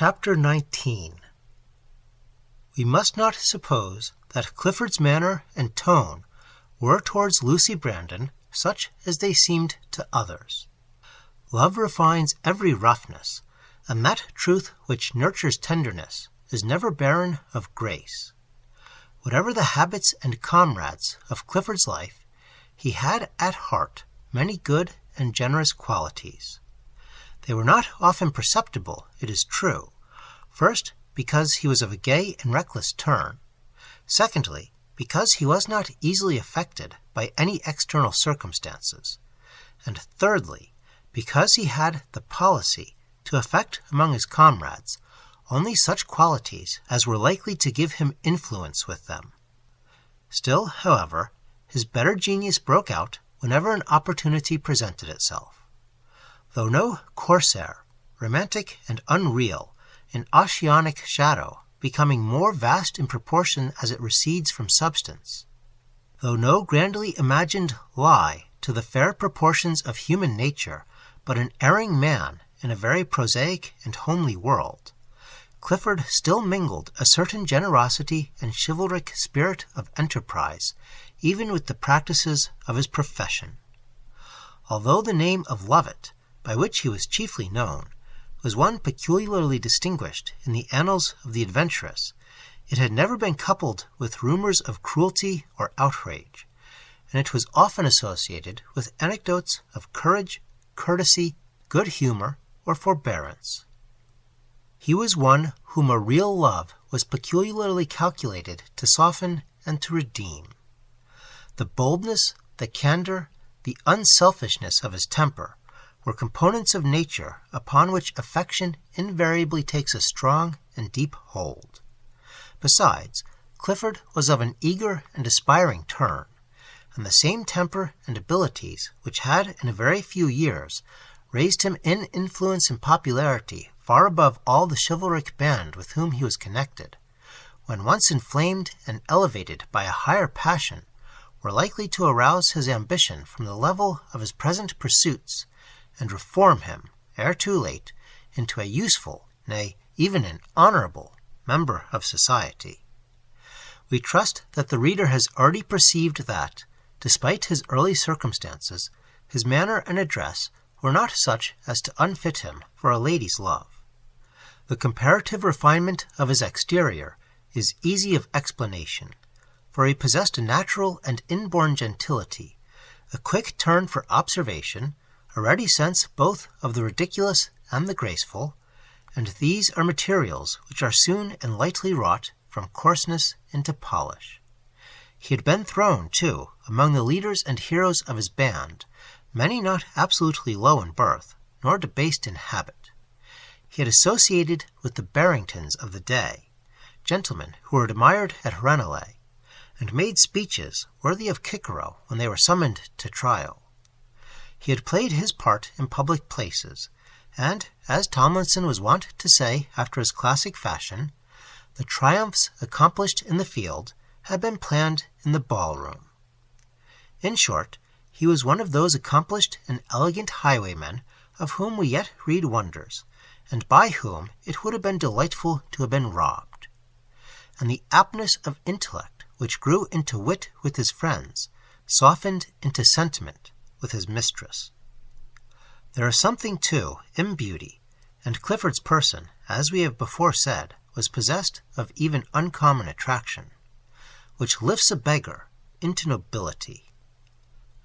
Chapter 19. We must not suppose that Clifford's manner and tone were towards Lucy Brandon such as they seemed to others. Love refines every roughness, and that truth which nurtures tenderness is never barren of grace. Whatever the habits and comrades of Clifford's life, he had at heart many good and generous qualities. They were not often perceptible, it is true, first because he was of a gay and reckless turn, secondly because he was not easily affected by any external circumstances, and thirdly because he had the policy to affect among his comrades only such qualities as were likely to give him influence with them. Still, however, his better genius broke out whenever an opportunity presented itself. Though no corsair, romantic and unreal, an oceanic shadow, becoming more vast in proportion as it recedes from substance, though no grandly imagined lie to the fair proportions of human nature, but an erring man in a very prosaic and homely world, Clifford still mingled a certain generosity and chivalric spirit of enterprise, even with the practices of his profession. Although the name of Lovett, by which he was chiefly known, was one peculiarly distinguished in the annals of the adventurous, it had never been coupled with rumors of cruelty or outrage, and it was often associated with anecdotes of courage, courtesy, good humor, or forbearance. He was one whom a real love was peculiarly calculated to soften and to redeem. The boldness, the candor, the unselfishness of his temper were components of nature upon which affection invariably takes a strong and deep hold. Besides, Clifford was of an eager and aspiring turn, and the same temper and abilities which had in a very few years raised him in influence and popularity far above all the chivalric band with whom he was connected, when once inflamed and elevated by a higher passion, were likely to arouse his ambition from the level of his present pursuits, and reform him, ere too late, into a useful, nay, even an honorable, member of society. We trust that the reader has already perceived that, despite his early circumstances, his manner and address were not such as to unfit him for a lady's love. The comparative refinement of his exterior is easy of explanation, for he possessed a natural and inborn gentility, a quick turn for observation, a ready sense both of the ridiculous and the graceful, and these are materials which are soon and lightly wrought from coarseness into polish. He had been thrown, too, among the leaders and heroes of his band, many not absolutely low in birth, nor debased in habit. He had associated with the Barringtons of the day, gentlemen who were admired at Ranelagh, and made speeches worthy of Cicero when they were summoned to trial. He had played his part in public places, and, as Tomlinson was wont to say after his classic fashion, the triumphs accomplished in the field had been planned in the ballroom. In short, he was one of those accomplished and elegant highwaymen of whom we yet read wonders, and by whom it would have been delightful to have been robbed. And the aptness of intellect which grew into wit with his friends, softened into sentiment with his mistress. There is something, too, in beauty, and Clifford's person, as we have before said, was possessed of even uncommon attraction, which lifts a beggar into nobility.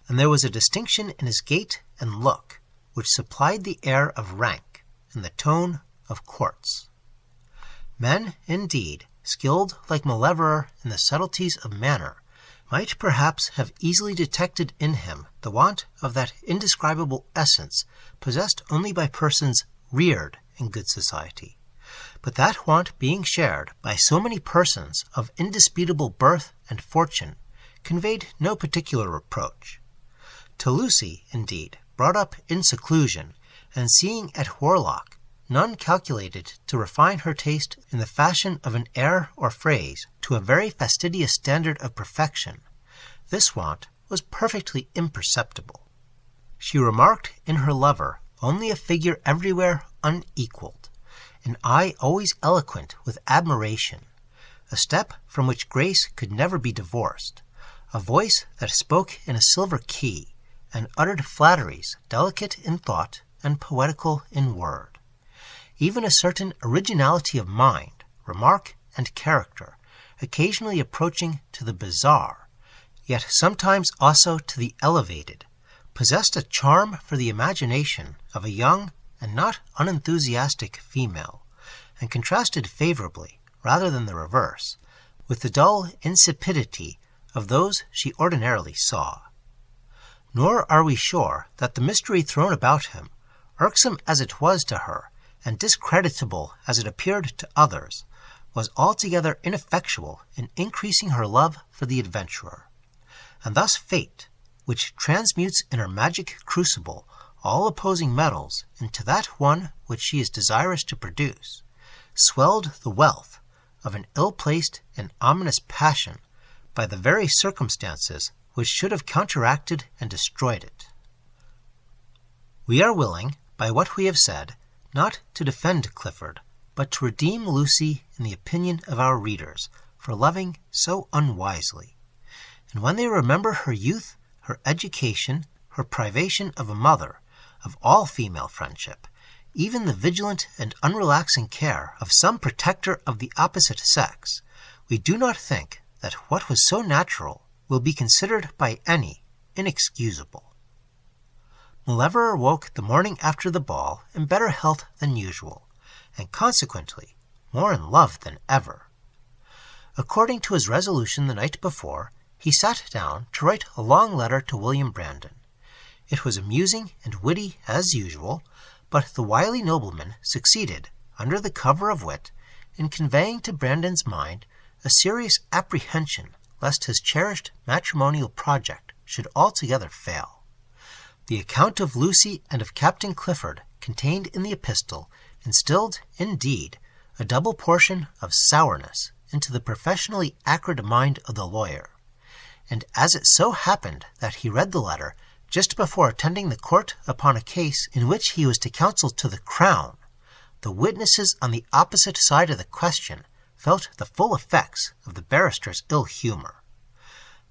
And there was a distinction in his gait and look which supplied the air of rank and the tone of courts. Men, indeed, skilled like Malever in the subtleties of manner, might perhaps have easily detected in him the want of that indescribable essence possessed only by persons reared in good society, but that want being shared by so many persons of indisputable birth and fortune conveyed no particular reproach. To Lucy, indeed, brought up in seclusion, and seeing at Warlock none calculated to refine her taste in the fashion of an air or phrase to a very fastidious standard of perfection, this want was perfectly imperceptible. She remarked in her lover only a figure everywhere unequalled, an eye always eloquent with admiration, a step from which grace could never be divorced, a voice that spoke in a silver key, and uttered flatteries delicate in thought and poetical in word. Even a certain originality of mind, remark, and character, occasionally approaching to the bizarre, yet sometimes also to the elevated, possessed a charm for the imagination of a young and not unenthusiastic female, and contrasted favorably, rather than the reverse, with the dull insipidity of those she ordinarily saw. Nor are we sure that the mystery thrown about him, irksome as it was to her, and discreditable as it appeared to others, was altogether ineffectual in increasing her love for the adventurer. And thus fate, which transmutes in her magic crucible all opposing metals into that one which she is desirous to produce, swelled the wealth of an ill-placed and ominous passion by the very circumstances which should have counteracted and destroyed it. We are willing, by what we have said, not to defend Clifford, but to redeem Lucy in the opinion of our readers for loving so unwisely. And when they remember her youth, her education, her privation of a mother, of all female friendship, even the vigilant and unrelaxing care of some protector of the opposite sex, we do not think that what was so natural will be considered by any inexcusable. Mauleverer woke the morning after the ball in better health than usual, and consequently more in love than ever. According to his resolution the night before, he sat down to write a long letter to William Brandon. It was amusing and witty as usual, but the wily nobleman succeeded, under the cover of wit, in conveying to Brandon's mind a serious apprehension lest his cherished matrimonial project should altogether fail. The account of Lucy and of Captain Clifford contained in the epistle instilled, indeed, a double portion of sourness into the professionally acrid mind of the lawyer, and as it so happened that he read the letter just before attending the court upon a case in which he was to counsel to the Crown, the witnesses on the opposite side of the question felt the full effects of the barrister's ill humor.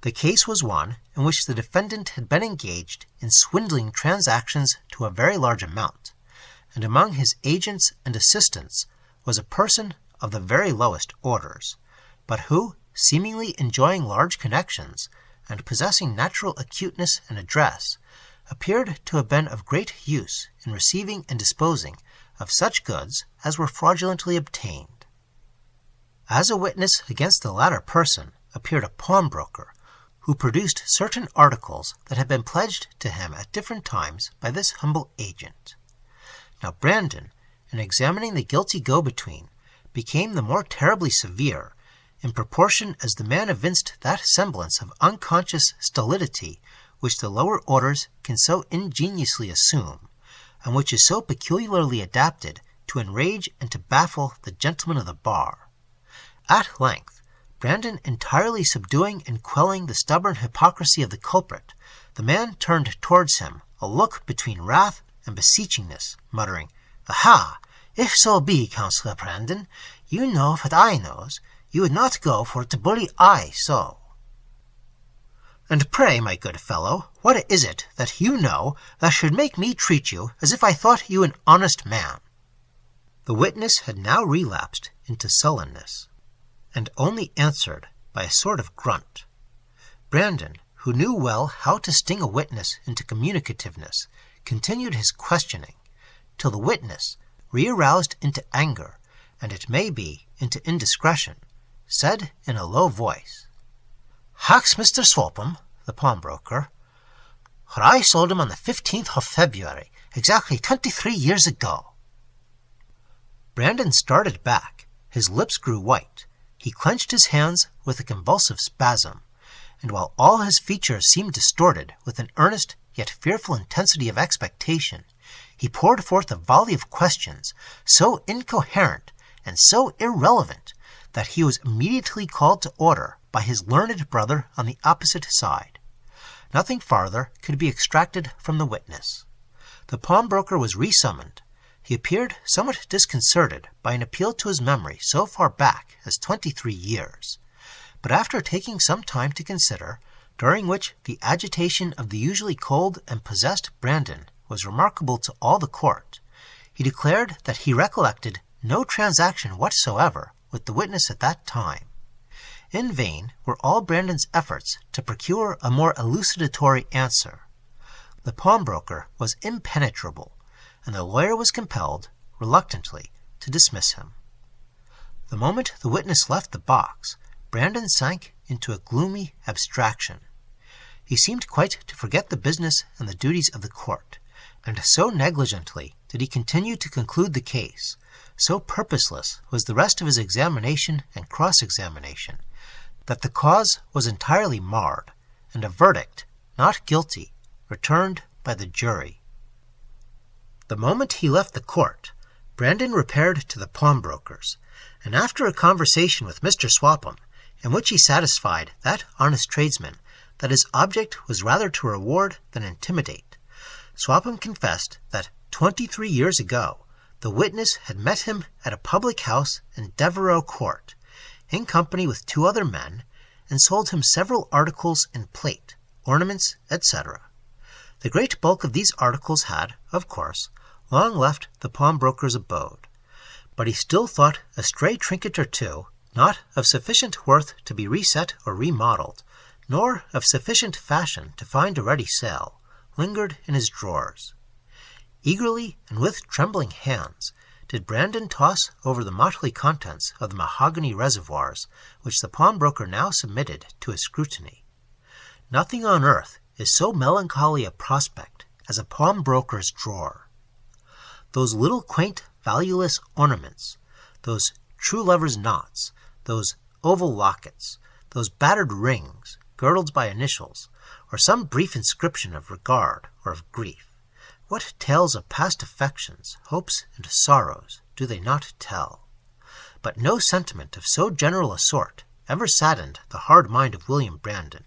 The case was one in which the defendant had been engaged in swindling transactions to a very large amount, and among his agents and assistants was a person of the very lowest orders, but who, seemingly enjoying large connections, and possessing natural acuteness and address, appeared to have been of great use in receiving and disposing of such goods as were fraudulently obtained. As a witness against the latter person appeared a pawnbroker, who produced certain articles that had been pledged to him at different times by this humble agent. Now Brandon, in examining the guilty go-between, became the more terribly severe, in proportion as the man evinced that semblance of unconscious stolidity which the lower orders can so ingeniously assume, and which is so peculiarly adapted to enrage and to baffle the gentlemen of the bar. At length, Brandon entirely subduing and quelling the stubborn hypocrisy of the culprit, the man turned towards him a look between wrath and beseechingness, muttering, "Aha! If so be, Counsellor Brandon, you know what I knows, you would not go for to bully I so." "And pray, my good fellow, what is it that you know that should make me treat you as if I thought you an honest man?" The witness had now relapsed into sullenness, and only answered by a sort of grunt. Brandon, who knew well how to sting a witness into communicativeness, continued his questioning, till the witness, re-aroused into anger, and it may be into indiscretion, said in a low voice, "Hacks Mr. Swalpham, the pawnbroker, for I sold him on the 15th of February, exactly 23 years ago." Brandon started back, his lips grew white, he clenched his hands with a convulsive spasm, and while all his features seemed distorted with an earnest yet fearful intensity of expectation, he poured forth a volley of questions so incoherent and so irrelevant that he was immediately called to order by his learned brother on the opposite side. Nothing farther could be extracted from the witness. The pawnbroker was resummoned, he appeared somewhat disconcerted by an appeal to his memory so far back as 23 years. But after taking some time to consider, during which the agitation of the usually cold and possessed Brandon was remarkable to all the court, he declared that he recollected no transaction whatsoever with the witness at that time. In vain were all Brandon's efforts to procure a more elucidatory answer. The pawnbroker was impenetrable, and the lawyer was compelled, reluctantly, to dismiss him. The moment the witness left the box, Brandon sank into a gloomy abstraction. He seemed quite to forget the business and the duties of the court, and so negligently did he continue to conclude the case, so purposeless was the rest of his examination and cross-examination, that the cause was entirely marred, and a verdict, not guilty, returned by the jury. The moment he left the court, Brandon repaired to the pawnbroker's, and after a conversation with Mr. Swapham, in which he satisfied that honest tradesman that his object was rather to reward than intimidate, Swapham confessed that 23 years ago the witness had met him at a public house in Devereux Court, in company with 2 other men, and sold him several articles in plate, ornaments, etc. The great bulk of these articles had, of course, long left the pawnbroker's abode, but he still thought a stray trinket or two not of sufficient worth to be reset or remodelled, nor of sufficient fashion to find a ready sale, lingered in his drawers. Eagerly and with trembling hands did Brandon toss over the motley contents of the mahogany reservoirs which the pawnbroker now submitted to his scrutiny. Nothing on earth is so melancholy a prospect as a pawnbroker's drawer. Those little quaint, valueless ornaments, those true lovers' knots, those oval lockets, those battered rings, girdled by initials, or some brief inscription of regard or of grief, what tales of past affections, hopes, and sorrows do they not tell? But no sentiment of so general a sort ever saddened the hard mind of William Brandon,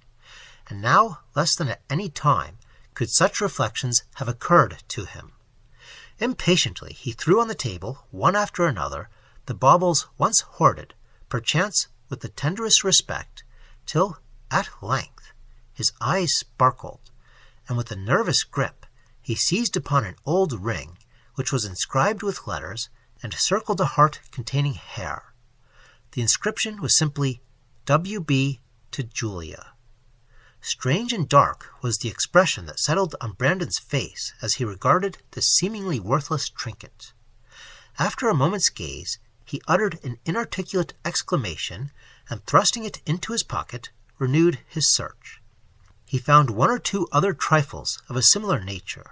and now, less than at any time, could such reflections have occurred to him. Impatiently he threw on the table, one after another, the baubles once hoarded, perchance with the tenderest respect, till, at length, his eyes sparkled, and with a nervous grip he seized upon an old ring, which was inscribed with letters, and circled a heart containing hair. The inscription was simply, W.B. to Julia. Strange and dark was the expression that settled on Brandon's face as he regarded this seemingly worthless trinket. After a moment's gaze, he uttered an inarticulate exclamation, and thrusting it into his pocket, renewed his search. He found 1 or 2 other trifles of a similar nature.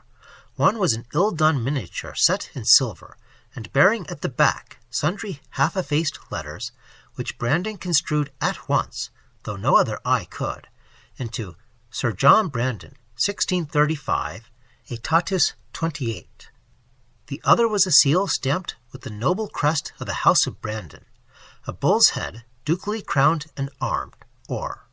One was an ill-done miniature set in silver, and bearing at the back sundry half-effaced letters, which Brandon construed at once, though no other eye could, into Sir John Brandon, 1635, aetatis 28. The other was a seal stamped with the noble crest of the House of Brandon, a bull's head, ducally crowned and armed, or.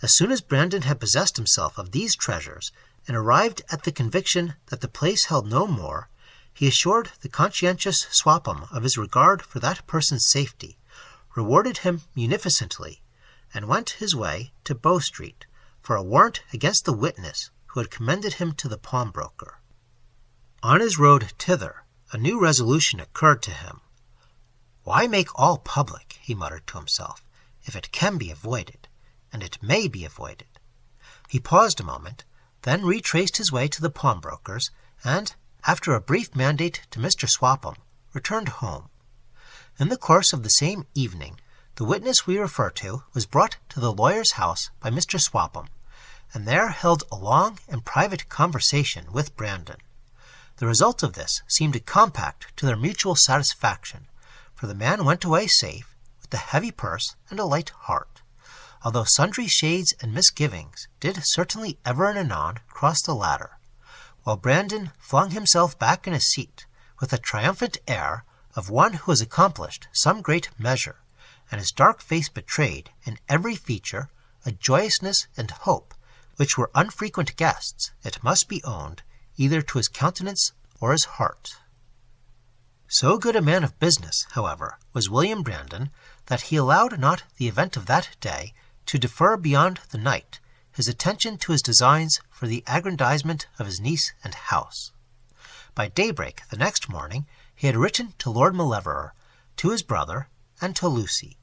As soon as Brandon had possessed himself of these treasures, and arrived at the conviction that the place held no more, he assured the conscientious Swapham of his regard for that person's safety, rewarded him munificently, and went his way to Bow Street for a warrant against the witness who had commended him to the pawnbroker. On his road thither, a new resolution occurred to him. "Why make all public," he muttered to himself, "if it can be avoided, and it may be avoided?" He paused a moment, then retraced his way to the pawnbroker's, and, after a brief mandate to Mr. Swapham, returned home. In the course of the same evening, the witness we refer to was brought to the lawyer's house by Mr. Swapham, and there held a long and private conversation with Brandon. The result of this seemed a compact to their mutual satisfaction, for the man went away safe, with a heavy purse and a light heart, although sundry shades and misgivings did certainly ever and anon cross the latter, while Brandon flung himself back in his seat with a triumphant air of one who has accomplished some great measure, and his dark face betrayed in every feature a joyousness and hope which were unfrequent guests, it must be owned, either to his countenance or his heart. So good a man of business, however, was William Brandon, that he allowed not the event of that day to defer beyond the night his attention to his designs for the aggrandizement of his niece and house. By daybreak the next morning he had written to Lord Mauleverer, to his brother, and to Lucy.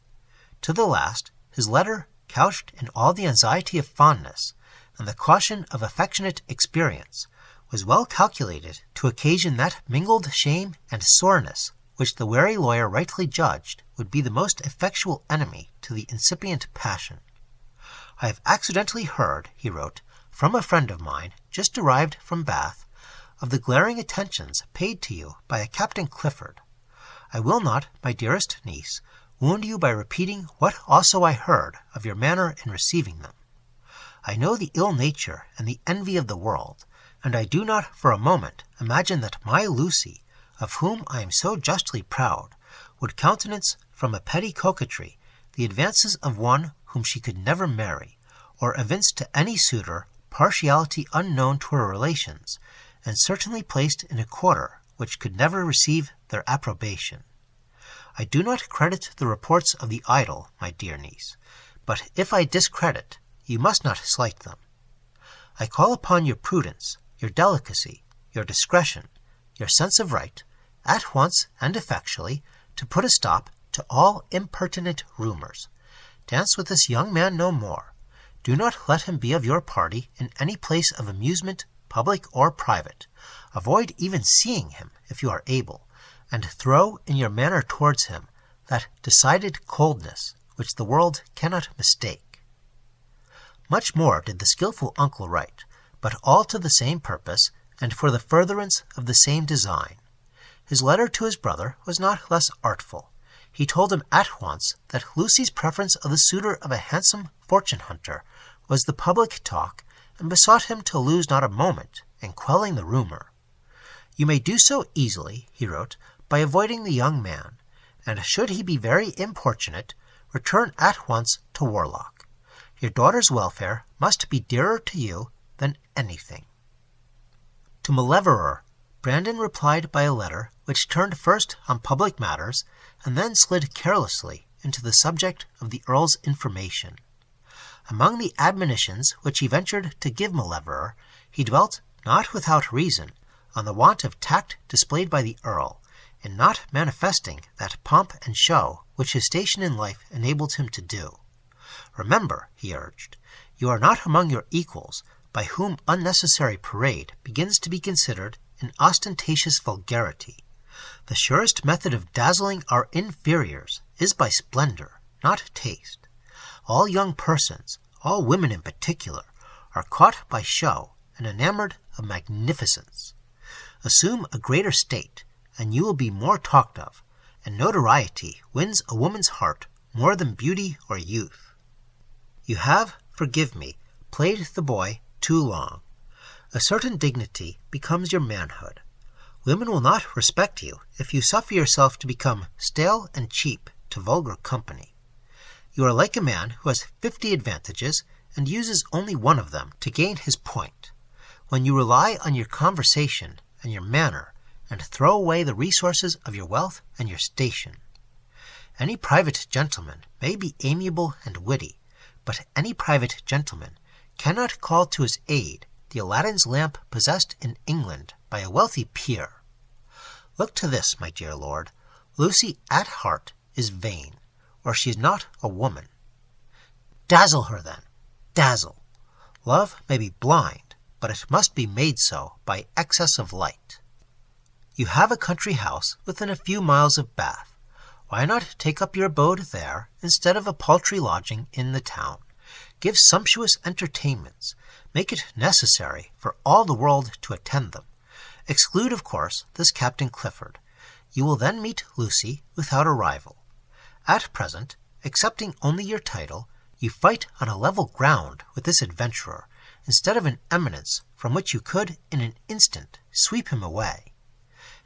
To the last, his letter, couched in all the anxiety of fondness and the caution of affectionate experience, was well calculated to occasion that mingled shame and soreness which the wary lawyer rightly judged would be the most effectual enemy to the incipient passion. "I have accidentally heard," he wrote, "from a friend of mine, just arrived from Bath, of the glaring attentions paid to you by a Captain Clifford. I will not, my dearest niece, wound you by repeating what also I heard of your manner in receiving them. I know the ill nature and the envy of the world, and I do not for a moment imagine that my Lucy, of whom I am so justly proud, would countenance from a petty coquetry the advances of one whom she could never marry, or evince to any suitor partiality unknown to her relations, and certainly placed in a quarter which could never receive their approbation. I do not credit the reports of the idle, my dear niece, but if I discredit, you must not slight them. I call upon your prudence, your delicacy, your discretion, your sense of right, at once and effectually, to put a stop to all impertinent rumors. Dance with this young man no more. Do not let him be of your party in any place of amusement, public or private. Avoid even seeing him, if you are able, and throw in your manner towards him that decided coldness which the world cannot mistake." Much more did the skilful uncle write, but all to the same purpose, and for the furtherance of the same design. His letter to his brother was not less artful. He told him at once that Lucy's preference of the suitor of a handsome fortune-hunter was the public talk, and besought him to lose not a moment in quelling the rumor. "You may do so easily," he wrote, "by avoiding the young man, and should he be very importunate, return at once to Warlock. Your daughter's welfare must be dearer to you than anything." To Mauleverer, Brandon replied by a letter which turned first on public matters, and then slid carelessly into the subject of the Earl's information. Among the admonitions which he ventured to give Mauleverer, he dwelt, not without reason, on the want of tact displayed by the Earl, in not manifesting that pomp and show which his station in life enabled him to do. "Remember," he urged, "you are not among your equals, by whom unnecessary parade begins to be considered an ostentatious vulgarity. The surest method of dazzling our inferiors is by splendor, not taste. All young persons, all women in particular, are caught by show and enamored of magnificence. Assume a greater state, and you will be more talked of, and notoriety wins a woman's heart more than beauty or youth. You have, forgive me, played the boy too long. A certain dignity becomes your manhood. Women will not respect you if you suffer yourself to become stale and cheap to vulgar company. You are like a man who has 50 advantages and uses only one of them to gain his point. When you rely on your conversation and your manner, and throw away the resources of your wealth and your station. Any private gentleman may be amiable and witty, but any private gentleman cannot call to his aid the Aladdin's lamp possessed in England by a wealthy peer. Look to this, my dear lord. Lucy at heart is vain, or she is not a woman. Dazzle her then. Dazzle. Love may be blind, but it must be made so by excess of light. You have a country house within a few miles of Bath. Why not take up your abode there instead of a paltry lodging in the town? Give sumptuous entertainments. Make it necessary for all the world to attend them. Exclude, of course, this Captain Clifford. You will then meet Lucy without a rival. At present, accepting only your title, you fight on a level ground with this adventurer, instead of an eminence from which you could in an instant sweep him away.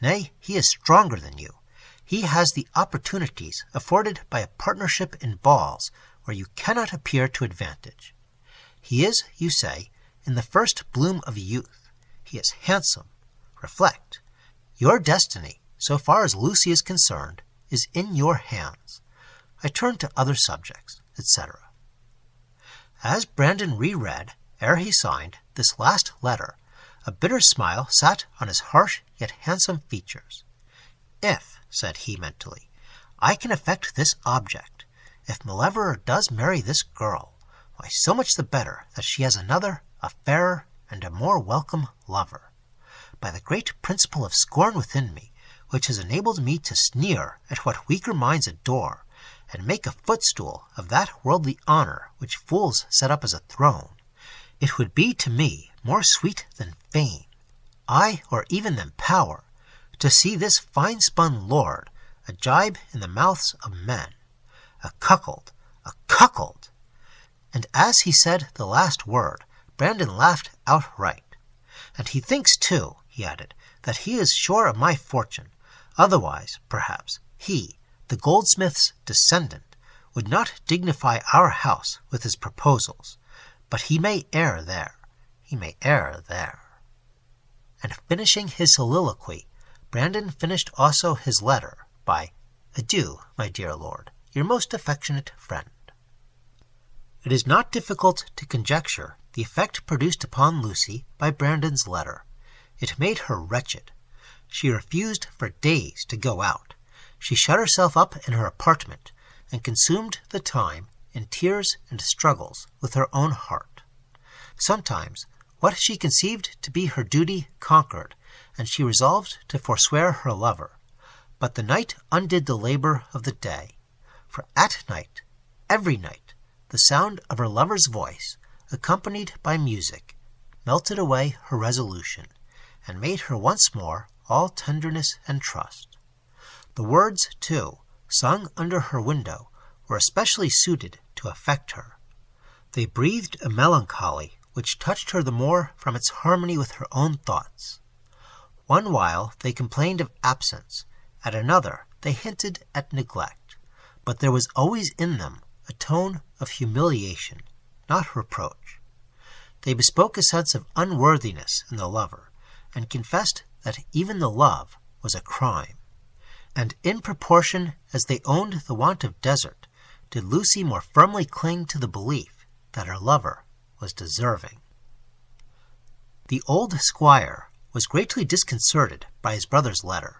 Nay, he is stronger than you. He has the opportunities afforded by a partnership in balls where you cannot appear to advantage. He is, you say, in the first bloom of youth. He is handsome. Reflect. Your destiny, so far as Lucy is concerned, is in your hands. I turn to other subjects, etc. As Brandon reread, ere he signed, this last letter, a bitter smile sat on his harsh yet handsome features. If, said he mentally, I can effect this object, if Malevorer does marry this girl, why so much the better that she has another, a fairer, and a more welcome lover. By the great principle of scorn within me, which has enabled me to sneer at what weaker minds adore, and make a footstool of that worldly honor which fools set up as a throne, it would be to me more sweet than fame, aye, or even than power, to see this fine-spun lord a gibe in the mouths of men, a cuckold, a cuckold. And as he said the last word, Brandon laughed outright. And he thinks, too, he added, that he is sure of my fortune. Otherwise, perhaps, he, the goldsmith's descendant, would not dignify our house with his proposals. But he may err there. He may err there. And finishing his soliloquy, Brandon finished also his letter by, Adieu, my dear lord, your most affectionate friend. It is not difficult to conjecture the effect produced upon Lucy by Brandon's letter. It made her wretched. She refused for days to go out. She shut herself up in her apartment, and consumed the time in tears and struggles with her own heart. Sometimes what she conceived to be her duty conquered, and she resolved to forswear her lover. But the night undid the labor of the day, for at night, every night, the sound of her lover's voice, accompanied by music, melted away her resolution, and made her once more all tenderness and trust. The words, too, sung under her window, were especially suited to affect her. They breathed a melancholy which touched her the more from its harmony with her own thoughts. One while they complained of absence, at another they hinted at neglect, but there was always in them a tone of humiliation, not reproach. They bespoke a sense of unworthiness in the lover, and confessed that even the love was a crime. And in proportion as they owned the want of desert, did Lucy more firmly cling to the belief that her lover was deserving. The old squire was greatly disconcerted by his brother's letter.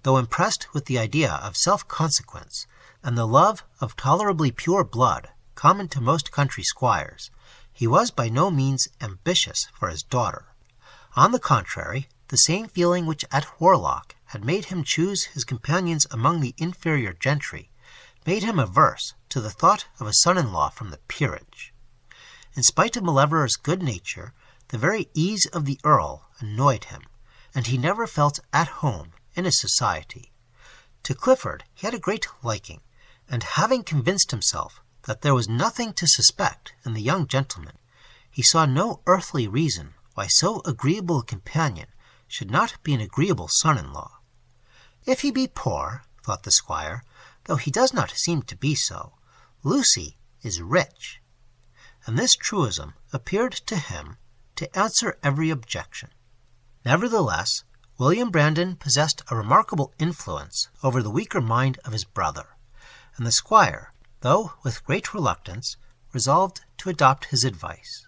Though impressed with the idea of self-consequence and the love of tolerably pure blood common to most country squires, he was by no means ambitious for his daughter. On the contrary, the same feeling which at Warlock had made him choose his companions among the inferior gentry made him averse to the thought of a son-in-law from the peerage. In spite of Malevorer's good nature, the very ease of the Earl annoyed him, and he never felt at home in his society. To Clifford he had a great liking, and having convinced himself that there was nothing to suspect in the young gentleman, he saw no earthly reason why so agreeable a companion should not be an agreeable son-in-law. If he be poor, thought the squire, though he does not seem to be so, Lucy is rich. And this truism appeared to him to answer every objection. Nevertheless, William Brandon possessed a remarkable influence over the weaker mind of his brother, and the squire, though with great reluctance, resolved to adopt his advice.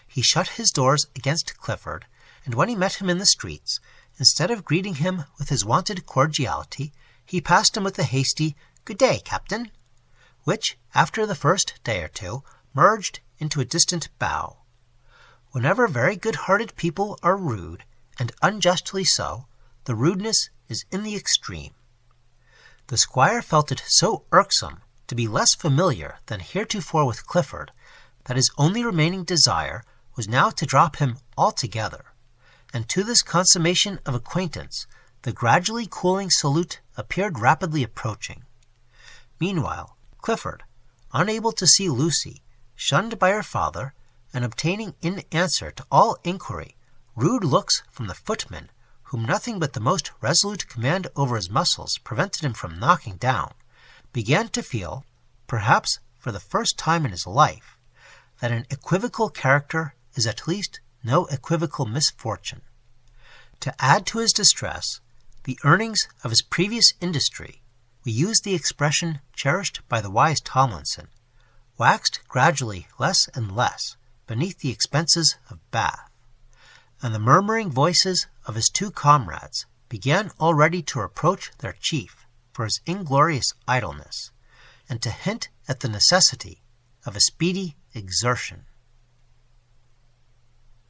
He shut his doors against Clifford, and when he met him in the streets, instead of greeting him with his wonted cordiality, he passed him with a hasty "Good day, Captain," which, after the first day or two, merged into a distant bow. Whenever very good-hearted people are rude, and unjustly so, the rudeness is in the extreme. The squire felt it so irksome to be less familiar than heretofore with Clifford, that his only remaining desire was now to drop him altogether, and to this consummation of acquaintance the gradually cooling salute appeared rapidly approaching. Meanwhile, Clifford, unable to see Lucy, shunned by her father, and obtaining in answer to all inquiry rude looks from the footman, whom nothing but the most resolute command over his muscles prevented him from knocking down, began to feel, perhaps for the first time in his life, that an equivocal character is at least no equivocal misfortune. To add to his distress, the earnings of his previous industry, we use the expression cherished by the wise Tomlinson, waxed gradually less and less beneath the expenses of Bath, and the murmuring voices of his two comrades began already to reproach their chief for his inglorious idleness, and to hint at the necessity of a speedy exertion.